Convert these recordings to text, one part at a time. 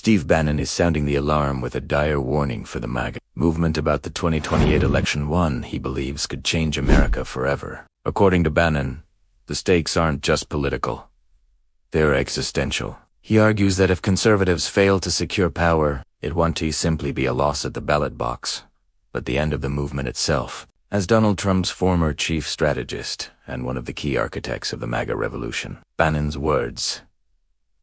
Steve Bannon is sounding the alarm with a dire warning for the MAGA movement about the 2028 election, one he believes could change America forever. According to Bannon, the stakes aren't just political. They're existential. He argues that if conservatives fail to secure power, it won't simply be a loss at the ballot box, but the end of the movement itself. As Donald Trump's former chief strategist and one of the key architects of the MAGA revolution, Bannon's words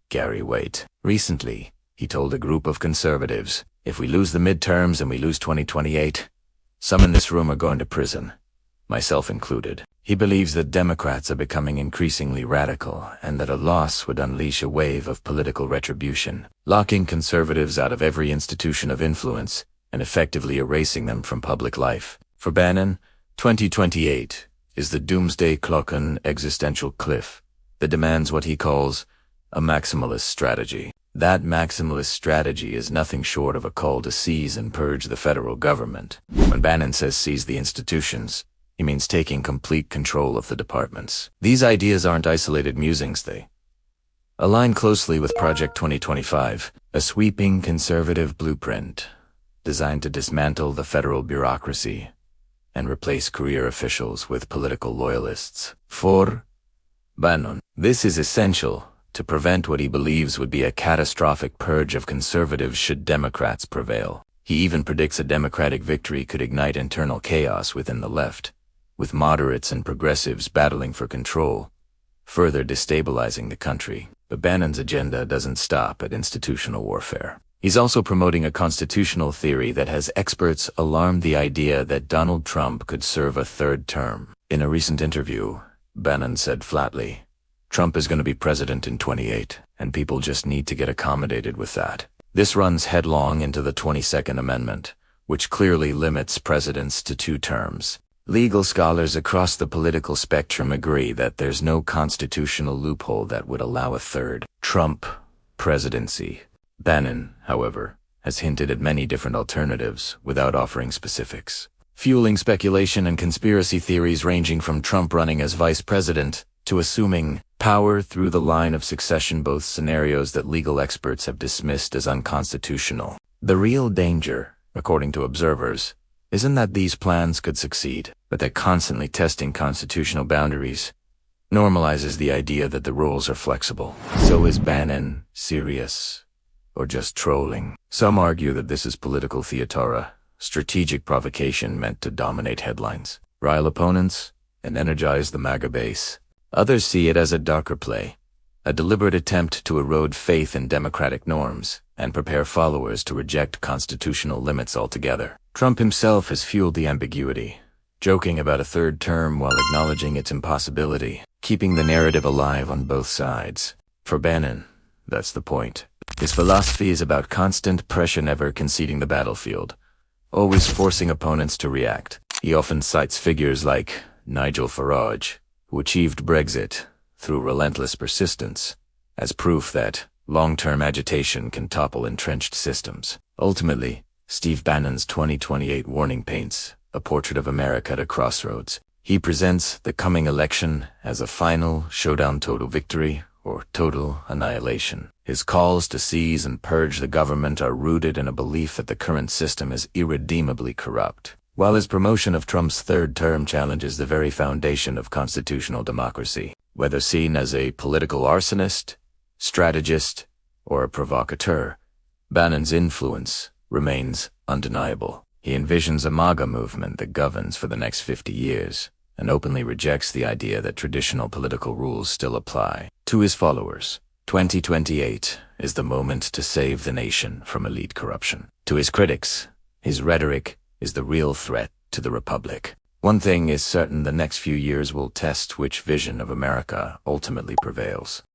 carry weight. Recently, he told a group of conservatives, "If we lose the midterms and we lose 2028, some in this room are going to prison, myself included." He believes that Democrats are becoming increasingly radical and that a loss would unleash a wave of political retribution, locking conservatives out of every institution of influence and effectively erasing them from public life. For Bannon, 2028 is the doomsday clock, an existential cliff that demands what he calls a maximalist strategy. That maximalist strategy is nothing short of a call to seize and purge the federal government. When Bannon says seize the institutions, he means taking complete control of the departments. These ideas aren't isolated musings, they align closely with Project 2025, a sweeping conservative blueprint designed to dismantle the federal bureaucracy and replace career officials with political loyalists. For Bannon, this is essential to prevent what he believes would be a catastrophic purge of conservatives should Democrats prevail. He even predicts a Democratic victory could ignite internal chaos within the left, with moderates and progressives battling for control, further destabilizing the country. But Bannon's agenda doesn't stop at institutional warfare. He's also promoting a constitutional theory that has experts alarmed the idea that Donald Trump could serve a third term. In a recent interview, Bannon said flatly, "Trump is going to be president in 28, and people just need to get accommodated with that." This runs headlong into the 22nd Amendment, which clearly limits presidents to 2 terms. Legal scholars across the political spectrum agree that there's no constitutional loophole that would allow a third Trump presidency. Bannon, however, has hinted at many different alternatives without offering specifics, fueling speculation and conspiracy theories ranging from Trump running as vice president to assuming power through the line of succession, both scenarios that legal experts have dismissed as unconstitutional. The real danger, according to observers, isn't that these plans could succeed, but that constantly testing constitutional boundaries normalizes the idea that the rules are flexible. So is Bannon serious, or just trolling? Some argue that this is political theater, strategic provocation meant to dominate headlines, rile opponents, and energize the MAGA base. Others see it as a darker play, a deliberate attempt to erode faith in democratic norms and prepare followers to reject constitutional limits altogether. Trump himself has fueled the ambiguity, joking about a third term while acknowledging its impossibility, keeping the narrative alive on both sides. For Bannon, that's the point. His philosophy is about constant pressure, never conceding the battlefield, always forcing opponents to react. He often cites figures like Nigel Farage, who achieved Brexit through relentless persistence, as proof that long-term agitation can topple entrenched systems. Ultimately, Steve Bannon's 2028 warning paints a portrait of America at a crossroads. He presents the coming election as a final showdown, total victory or total annihilation. His calls to seize and purge the government are rooted in a belief that the current system is irredeemably corrupt, while his promotion of Trump's third term challenges the very foundation of constitutional democracy. Whether seen as a political arsonist, strategist, or a provocateur, Bannon's influence remains undeniable. He envisions a MAGA movement that governs for the next 50 years and openly rejects the idea that traditional political rules still apply. To his followers, 2028 is the moment to save the nation from elite corruption. To his critics, his rhetoric is the real threat to the republic. One thing is certain: the next few years will test which vision of America ultimately prevails.